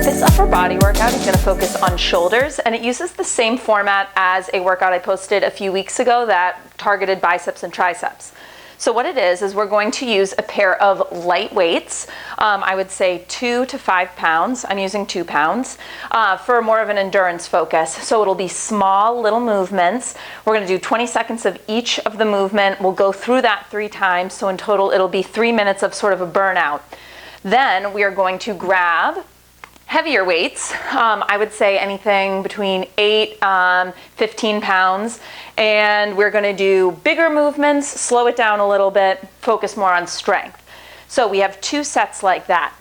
This upper body workout is going to focus on shoulders, and it uses the same format as a workout I posted a few weeks ago that targeted biceps and triceps. So what it is we're going to use a pair of light weights, I would say 2 to 5 pounds. I'm using 2 pounds for more of an endurance focus. So it'll be small little movements. We're going to do 20 seconds of each of the movement. We'll go through that 3 times. So in total, it'll be 3 minutes of sort of a burnout. Then we are going to grab heavier weights, I would say anything between 8, 15 pounds, and we're going to do bigger movements, slow it down a little bit, focus more on strength. So we have 2 sets like that,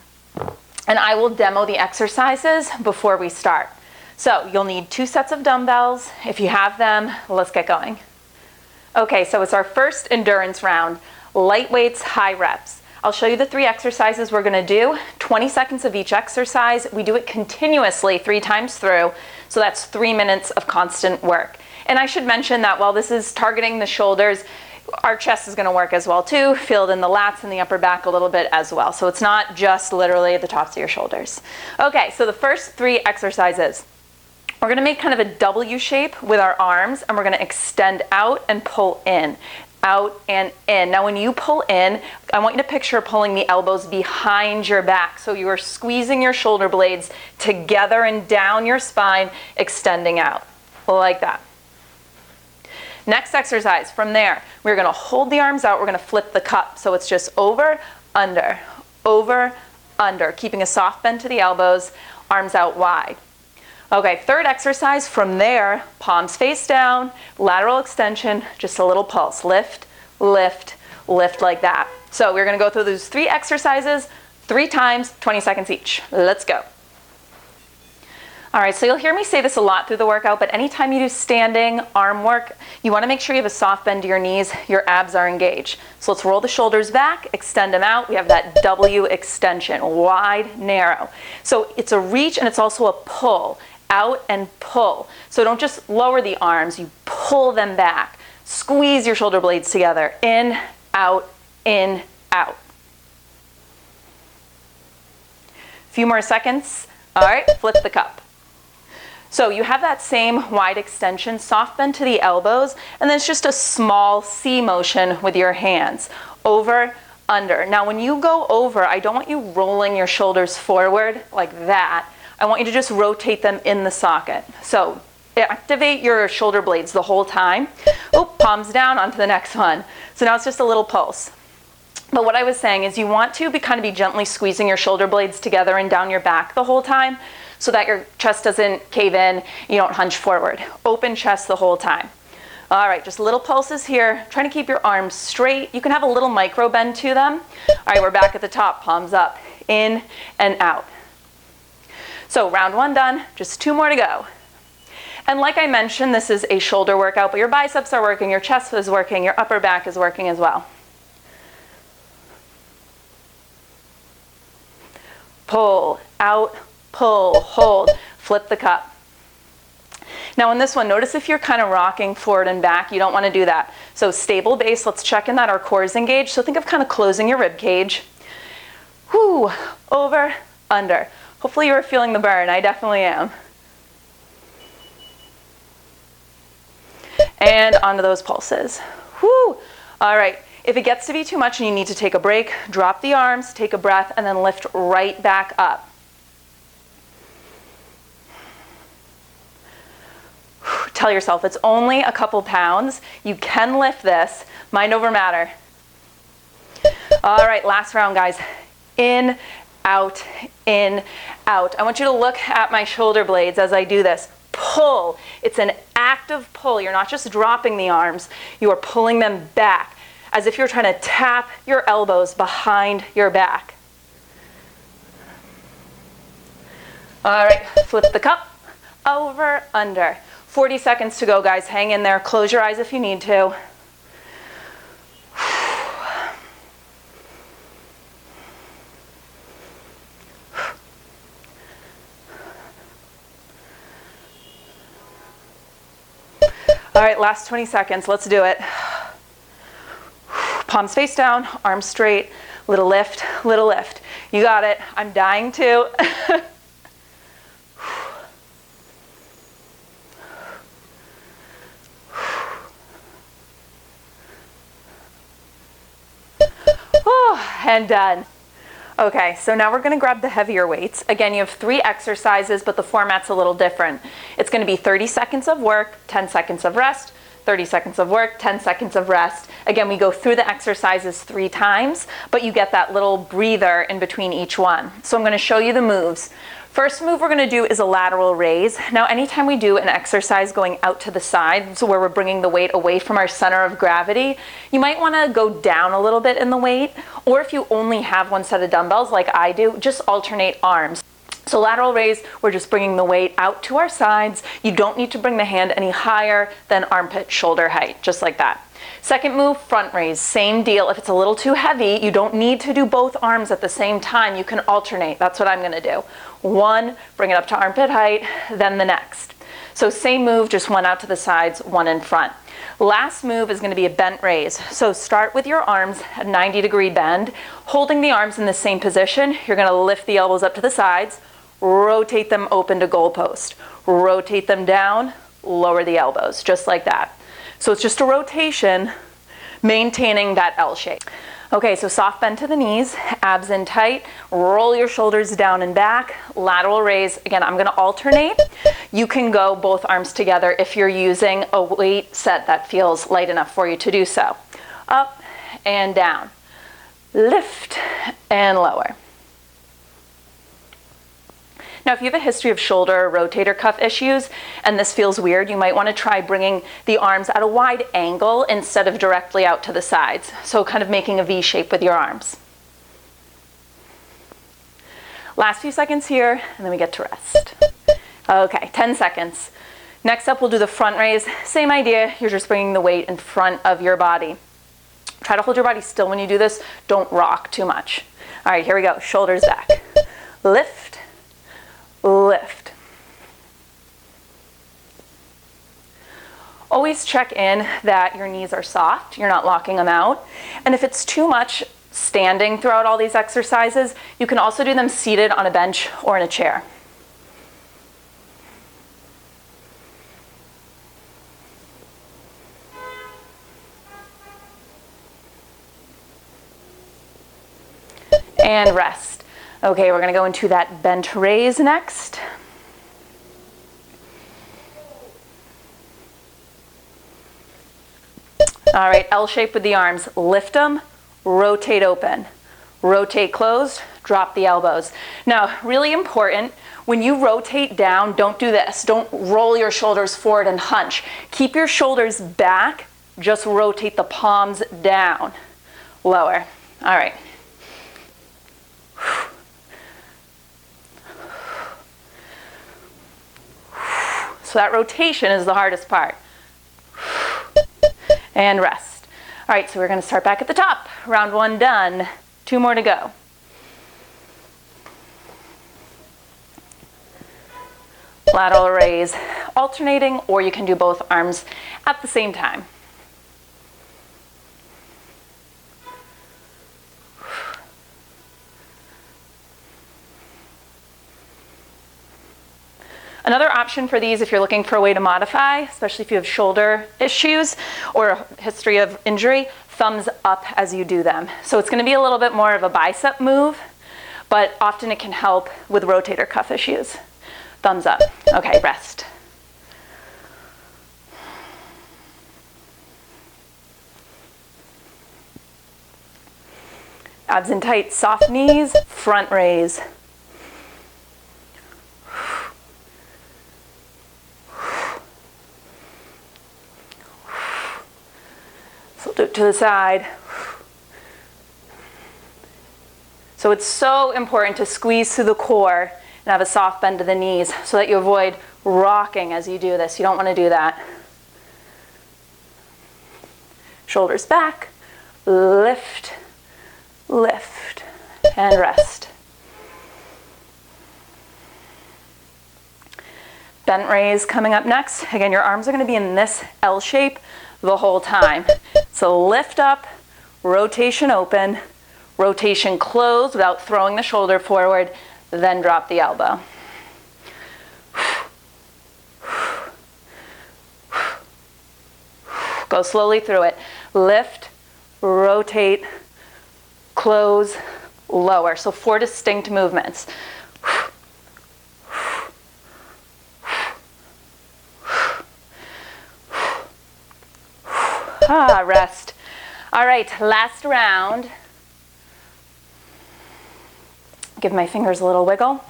and I will demo the exercises before we start. So you'll need 2 sets of dumbbells. If you have them, let's get going. Okay, so it's our first endurance round, light weights, high reps. I'll show you the 3 exercises we're going to do, 20 seconds of each exercise. We do it continuously 3 times through, so that's 3 minutes of constant work. And I should mention that while this is targeting the shoulders, our chest is going to work as well too, feel it in the lats and the upper back a little bit as well. So it's not just literally the tops of your shoulders. Okay, so the first 3 exercises. We're going to make kind of a W shape with our arms, and we're going to extend out and pull in. Out and in. Now when you pull in, I want you to picture pulling the elbows behind your back. So you are squeezing your shoulder blades together and down your spine, extending out, like that. Next exercise, from there, we're going to hold the arms out, we're going to flip the cup. So it's just over, under, keeping a soft bend to the elbows, arms out wide. Okay, third exercise, from there, palms face down, lateral extension, just a little pulse. Lift, lift, lift like that. So we're going to go through those 3 exercises 3 times, 20 seconds each. Let's go. All right, so you'll hear me say this a lot through the workout, but anytime you do standing arm work, you want to make sure you have a soft bend to your knees, your abs are engaged. So let's roll the shoulders back, extend them out. We have that W extension, wide, narrow. So it's a reach and it's also a pull. Out and pull. So don't just lower the arms, you pull them back. Squeeze your shoulder blades together. In, out, in, out. Few more seconds. All right, flip the cup. So you have that same wide extension, soft bend to the elbows, and then it's just a small C motion with your hands. Over, under. Now when you go over, I don't want you rolling your shoulders forward like that. I want you to just rotate them in the socket. So activate your shoulder blades the whole time. Oh, palms down, onto the next one. So now it's just a little pulse. But what I was saying is you want to kind of be gently squeezing your shoulder blades together and down your back the whole time so that your chest doesn't cave in, you don't hunch forward. Open chest the whole time. All right, just little pulses here. Trying to keep your arms straight. You can have a little micro bend to them. All right, we're back at the top, palms up, in and out. So round 1 done, just 2 more to go. And like I mentioned, this is a shoulder workout, but your biceps are working, your chest is working, your upper back is working as well. Pull, out, pull, hold, flip the cup. Now in this one, notice if you're kind of rocking forward and back, you don't want to do that. So stable base, let's check in that our core is engaged. So think of kind of closing your rib cage. Whoo, over, under. Hopefully you are feeling the burn. I definitely am. And onto those pulses. Whoo! All right. If it gets to be too much and you need to take a break, drop the arms, take a breath, and then lift right back up. Tell yourself it's only a couple pounds. You can lift this. Mind over matter. All right, last round, guys. In, out, in, out. I want you to look at my shoulder blades as I do this. Pull. It's an active pull. You're not just dropping the arms. You are pulling them back as if you're trying to tap your elbows behind your back. All right, flip the cup. Over, under. 40 seconds to go, guys. Hang in there. Close your eyes if you need to. All right, last 20 seconds. Let's do it. Palms face down, arms straight, little lift, little lift. You got it. I'm dying too. And done. Okay, so now we're going to grab the heavier weights. Again, you have 3 exercises, but the format's a little different. It's going to be 30 seconds of work, 10 seconds of rest, 30 seconds of work, 10 seconds of rest. Again, we go through the exercises 3 times, but you get that little breather in between each one. So I'm going to show you the moves. First move we're going to do is a lateral raise. Now, anytime we do an exercise going out to the side, so where we're bringing the weight away from our center of gravity, you might want to go down a little bit in the weight, or if you only have 1 set of dumbbells like I do, just alternate arms. So lateral raise, we're just bringing the weight out to our sides. You don't need to bring the hand any higher than armpit shoulder height, just like that. Second move, front raise, same deal. If it's a little too heavy, you don't need to do both arms at the same time. You can alternate. That's what I'm going to do. 1, bring it up to armpit height, then the next. So same move, just 1 out to the sides, 1 in front. Last move is going to be a bent raise. So start with your arms at 90-degree bend, holding the arms in the same position. You're going to lift the elbows up to the sides, rotate them open to goalpost, rotate them down, lower the elbows, just like that. So it's just a rotation, maintaining that L shape. Okay, so soft bend to the knees, abs in tight, roll your shoulders down and back, lateral raise. Again, I'm gonna alternate. You can go both arms together if you're using a weight set that feels light enough for you to do so. Up and down, lift and lower. Now, if you have a history of shoulder or rotator cuff issues and this feels weird, you might want to try bringing the arms at a wide angle instead of directly out to the sides. So kind of making a V shape with your arms. Last few seconds here, and then we get to rest. Okay, 10 seconds. Next up, we'll do the front raise. Same idea, you're just bringing the weight in front of your body. Try to hold your body still when you do this. Don't rock too much. All right, here we go. Shoulders back. Lift. Lift. Always check in that your knees are soft, you're not locking them out. And if it's too much standing throughout all these exercises, you can also do them seated on a bench or in a chair. And rest. Okay, we're going to go into that bent raise next. All right, L shape with the arms. Lift them, rotate open, rotate closed, drop the elbows. Now, really important, when you rotate down, don't do this. Don't roll your shoulders forward and hunch. Keep your shoulders back, just rotate the palms down. Lower. All right. So that rotation is the hardest part. And rest. All right, so we're going to start back at the top. Round 1 done. 2 more to go. Lateral raise, alternating, or you can do both arms at the same time. Another option for these, if you're looking for a way to modify, especially if you have shoulder issues or a history of injury, thumbs up as you do them. So it's going to be a little bit more of a bicep move, but often it can help with rotator cuff issues. Thumbs up. Okay, rest. Abs in tight, soft knees, front raise. So do it to the side. So it's so important to squeeze through the core and have a soft bend to the knees so that you avoid rocking as you do this. You don't want to do that. Shoulders back, lift, lift, and rest. Bent raise coming up next. Again, your arms are going to be in this L shape the whole time. So lift up, rotation open, rotation close without throwing the shoulder forward, then drop the elbow. Go slowly through it. Lift, rotate, close, lower. So 4 distinct movements. Rest. All right, last round. Give my fingers a little wiggle.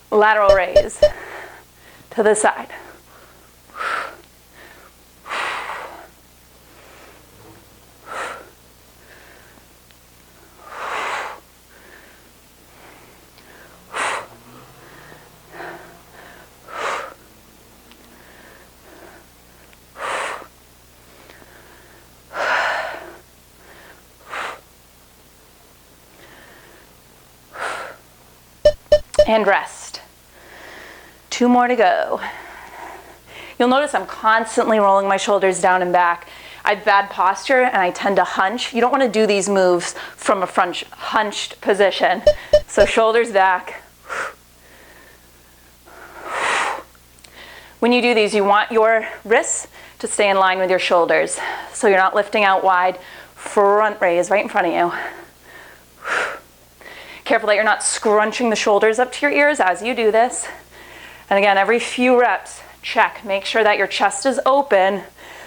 Lateral raise to the side. And rest. 2 more to go. You'll notice I'm constantly rolling my shoulders down and back. I have bad posture and I tend to hunch. You don't want to do these moves from a hunched position. So shoulders back. When you do these, you want your wrists to stay in line with your shoulders. So you're not lifting out wide. Front raise right in front of you. Careful that you're not scrunching the shoulders up to your ears as you do this. And again, every few reps, check. Make sure that your chest is open,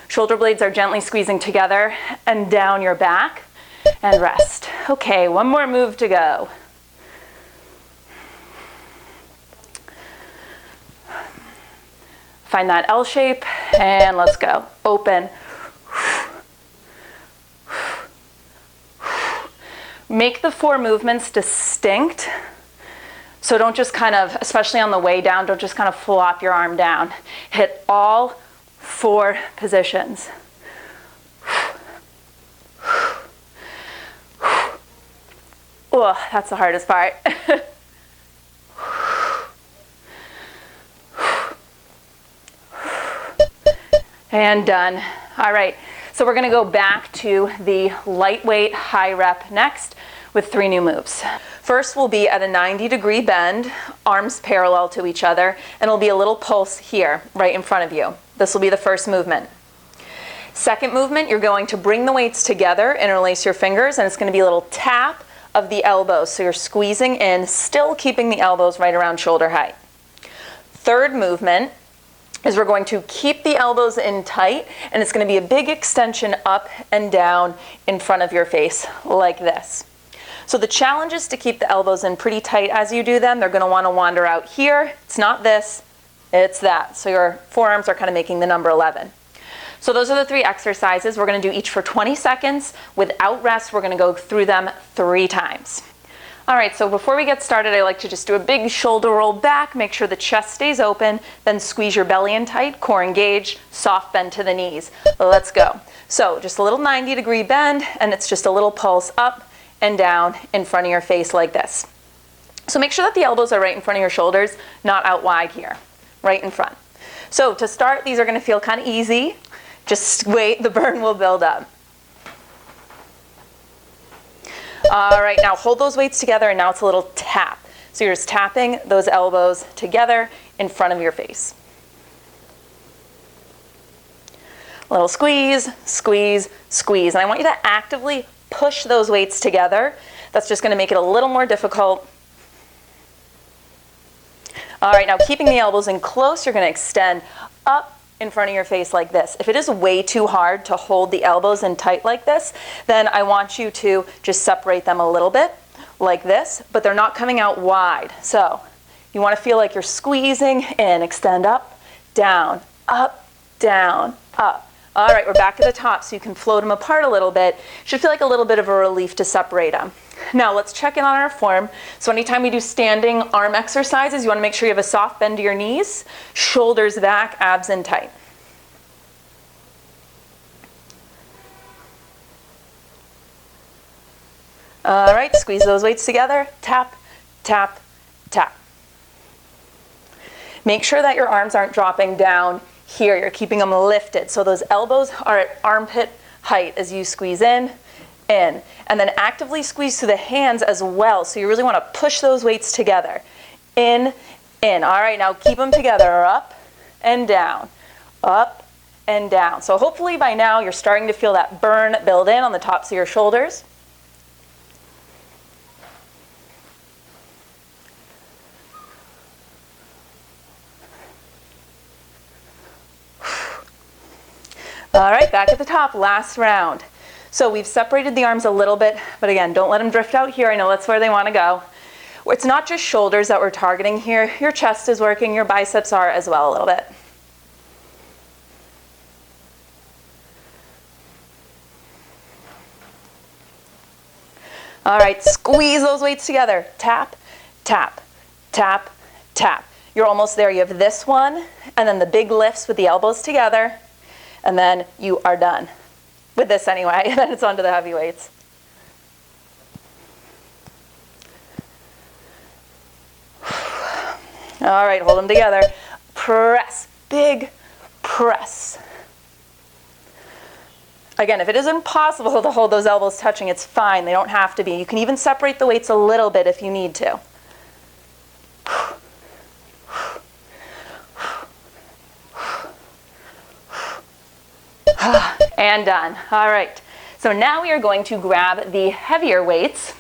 shoulder blades are gently squeezing together and down your back, and rest. Okay, 1 more move to go. Find that L shape, and let's go. Open. Make the 4 movements distinct. So don't just kind of, especially on the way down, don't just kind of flop your arm down. Hit all 4 positions. Oh, that's the hardest part. And done. All right. So we're going to go back to the lightweight high rep next with 3 new moves. First will be at a 90-degree bend, arms parallel to each other, and it'll be a little pulse here, right in front of you. This will be the first movement. Second movement, you're going to bring the weights together, interlace your fingers, and it's going to be a little tap of the elbows. So you're squeezing in, still keeping the elbows right around shoulder height. Third movement is we're going to keep the elbows in tight, and it's going to be a big extension up and down in front of your face like this. So the challenge is to keep the elbows in pretty tight as you do them. They're going to want to wander out here. It's not this, it's that. So your forearms are kind of making the number 11. So those are the 3 exercises. We're going to do each for 20 seconds. Without rest, we're going to go through them 3 times. All right, so before we get started, I like to just do a big shoulder roll back, make sure the chest stays open, then squeeze your belly in tight, core engaged, soft bend to the knees. Let's go. So just a little 90-degree bend, and it's just a little pulse up and down in front of your face like this. So make sure that the elbows are right in front of your shoulders, not out wide here, right in front. So to start, these are going to feel kind of easy. Just wait, the burn will build up. All right, now hold those weights together, and now it's a little tap. So you're just tapping those elbows together in front of your face. A little squeeze, squeeze, squeeze. And I want you to actively push those weights together. That's just going to make it a little more difficult. All right, now keeping the elbows in close, you're going to extend up in front of your face like this. If it is way too hard to hold the elbows in tight like this, then I want you to just separate them a little bit like this, but they're not coming out wide. So you want to feel like you're squeezing in. Extend up, down, up, down, up. All right, we're back at the top, so you can float them apart a little bit. Should feel like a little bit of a relief to separate them. Now let's check in on our form. So anytime we do standing arm exercises, you want to make sure you have a soft bend to your knees, shoulders back, abs in tight. All right, squeeze those weights together, tap, tap, tap. Make sure that your arms aren't dropping down here. You're keeping them lifted. So those elbows are at armpit height as you squeeze in, and then actively squeeze through the hands as well. So you really want to push those weights together. In. All right, now keep them together, up and down, up and down. So hopefully by now you're starting to feel that burn build in on the tops of your shoulders. All right, back at the top, last round. So we've separated the arms a little bit, but again, don't let them drift out here. I know that's where they want to go. It's not just shoulders that we're targeting here. Your chest is working, your biceps are as well a little bit. All right, squeeze those weights together. Tap, tap, tap, tap. You're almost there. You have this one, and then the big lifts with the elbows together, and then you are done. With this anyway, and then it's onto the heavy weights. All right, hold them together. Press, big press. Again, if it is impossible to hold those elbows touching, it's fine. They don't have to be. You can even separate the weights a little bit if you need to. And done. All right. So now we are going to grab the heavier weights,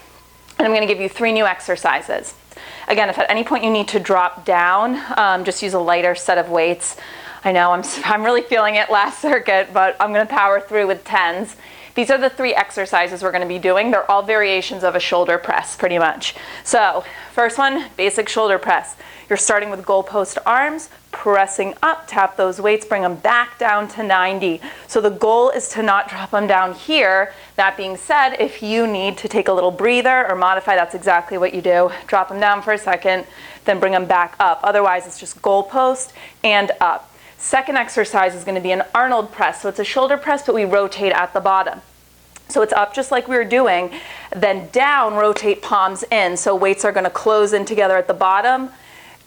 and I'm going to give you 3 new exercises. Again, if at any point you need to drop down, just use a lighter set of weights. I know I'm really feeling it last circuit, but I'm going to power through with 10s. These are the 3 exercises we're going to be doing. They're all variations of a shoulder press, pretty much. So, first one, basic shoulder press. You're starting with goalpost arms, pressing up, tap those weights, bring them back down to 90. So the goal is to not drop them down here. That being said, if you need to take a little breather or modify, that's exactly what you do. Drop them down for a second, then bring them back up. Otherwise, it's just goalpost and up. Second exercise is going to be an Arnold press. So it's a shoulder press, but we rotate at the bottom. So it's up just like we were doing, then down, rotate palms in. So weights are going to close in together at the bottom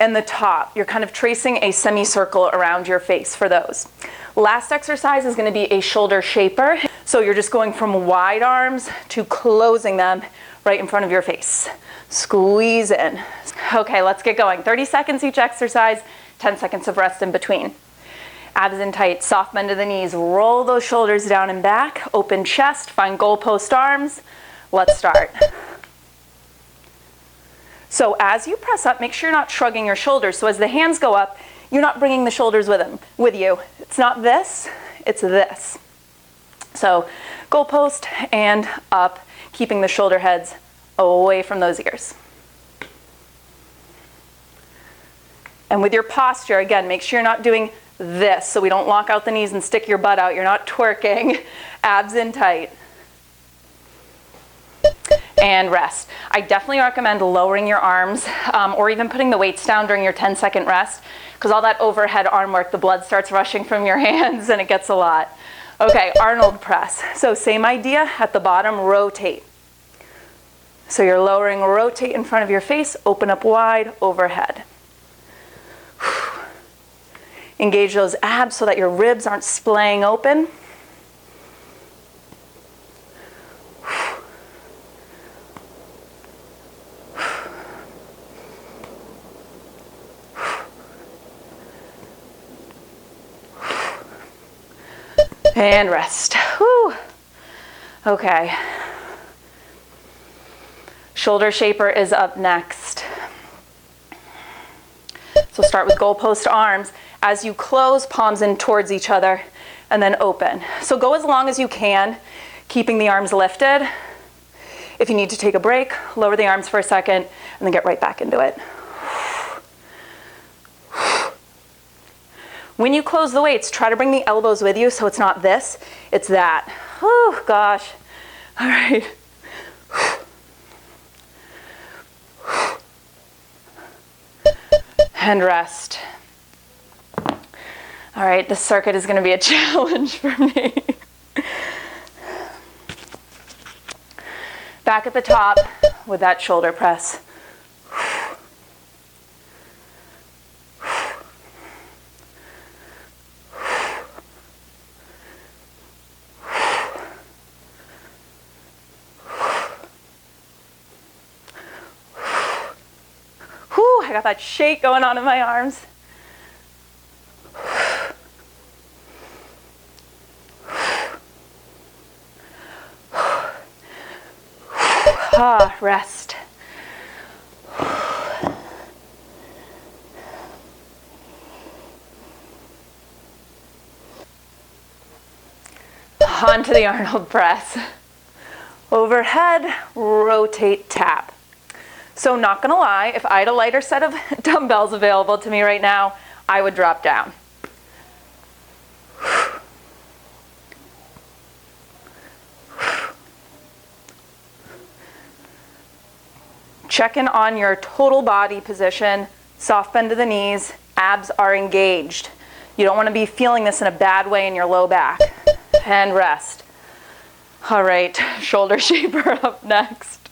and the top. You're kind of tracing a semicircle around your face for those. Last exercise is going to be a shoulder shaper. So you're just going from wide arms to closing them right in front of your face. Squeeze in. Okay, let's get going. 30 seconds each exercise, 10 seconds of rest in between. Abs in tight, soft bend to the knees, roll those shoulders down and back, open chest, find goalpost arms. Let's start. So as you press up, make sure you're not shrugging your shoulders. So as the hands go up, you're not bringing the shoulders with you. It's not this, it's this. So goalpost and up, keeping the shoulder heads away from those ears. And with your posture, again, make sure you're not doing this, so we don't lock out the knees and stick your butt out. You're not twerking. Abs in tight. And rest. I definitely recommend lowering your arms or even putting the weights down during your 10-second rest, because all that overhead arm work, the blood starts rushing from your hands and it gets a lot. Okay, Arnold press. So same idea, at the bottom, rotate. So you're lowering, rotate in front of your face, open up wide, overhead. Engage those abs so that your ribs aren't splaying open. And rest. Whew. Okay. Shoulder shaper is up next. So start with goalpost arms. As you close, palms in towards each other, and then open. So go as long as you can, keeping the arms lifted. If you need to take a break, lower the arms for a second, and then get right back into it. When you close the weights, try to bring the elbows with you so it's not this, it's that. Oh gosh. All right. And rest. All right, this circuit is going to be a challenge for me. Back at the top with that shoulder press. I got that shake going on in my arms. Rest. Onto the Arnold press. Overhead, rotate, tap. So not gonna lie, if I had a lighter set of dumbbells available to me right now, I would drop down. Check in on your total body position, soft bend to the knees, abs are engaged. You don't want to be feeling this in a bad way in your low back. And rest. All right, shoulder shaper up next.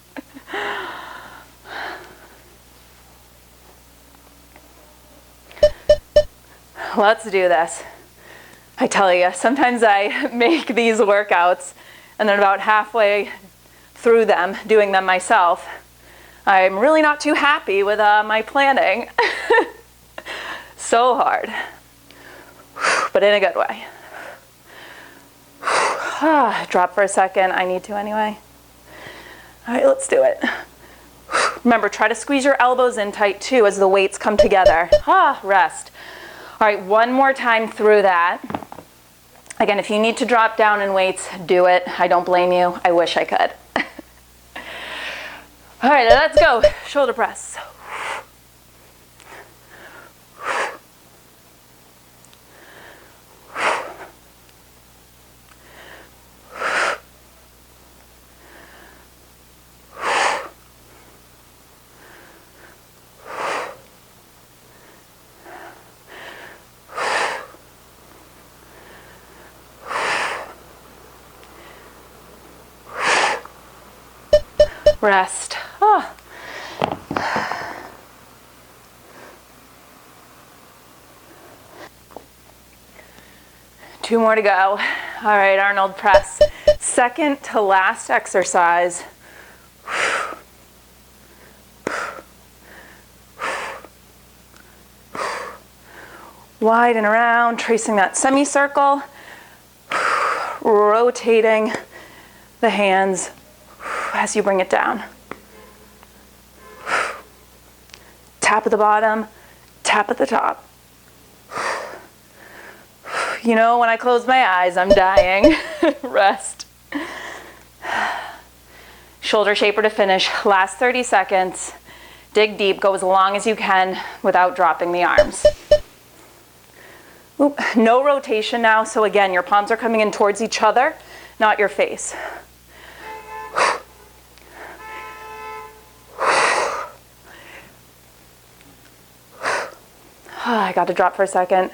Let's do this. I tell you, sometimes I make these workouts and then about halfway through them, doing them myself, I'm really not too happy with my planning. So hard, but in a good way. Drop for a second, I need to anyway. All right, let's do it. Remember, try to squeeze your elbows in tight too as the weights come together. Rest. All right, one more time through that. Again, if you need to drop down in weights, do it. I don't blame you. I wish I could. All right, let's go. Shoulder press. Rest. Two more to go. All right, Arnold press. Second to last exercise. Widen around, tracing that semicircle, rotating the hands as you bring it down. Tap at the bottom, tap at the top. You know, when I close my eyes, I'm dying. Rest. Shoulder shaper to finish. Last 30 seconds. Dig deep, go as long as you can without dropping the arms. Oop. No rotation now, so again, your palms are coming in towards each other, not your face. I got to drop for a second.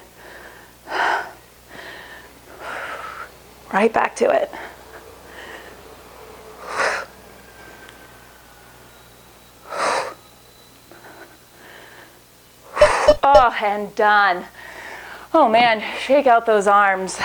Right back to it. Oh, and done. Oh man, shake out those arms.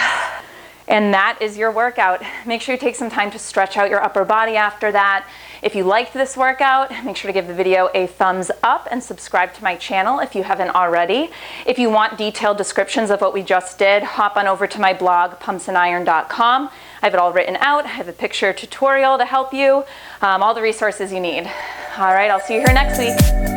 And that is your workout. Make sure you take some time to stretch out your upper body after that. If you liked this workout, make sure to give the video a thumbs up and subscribe to my channel if you haven't already. If you want detailed descriptions of what we just did, hop on over to my blog, pumpsandiron.com. I have it all written out. I have a picture tutorial to help you, all the resources you need. All right, I'll see you here next week.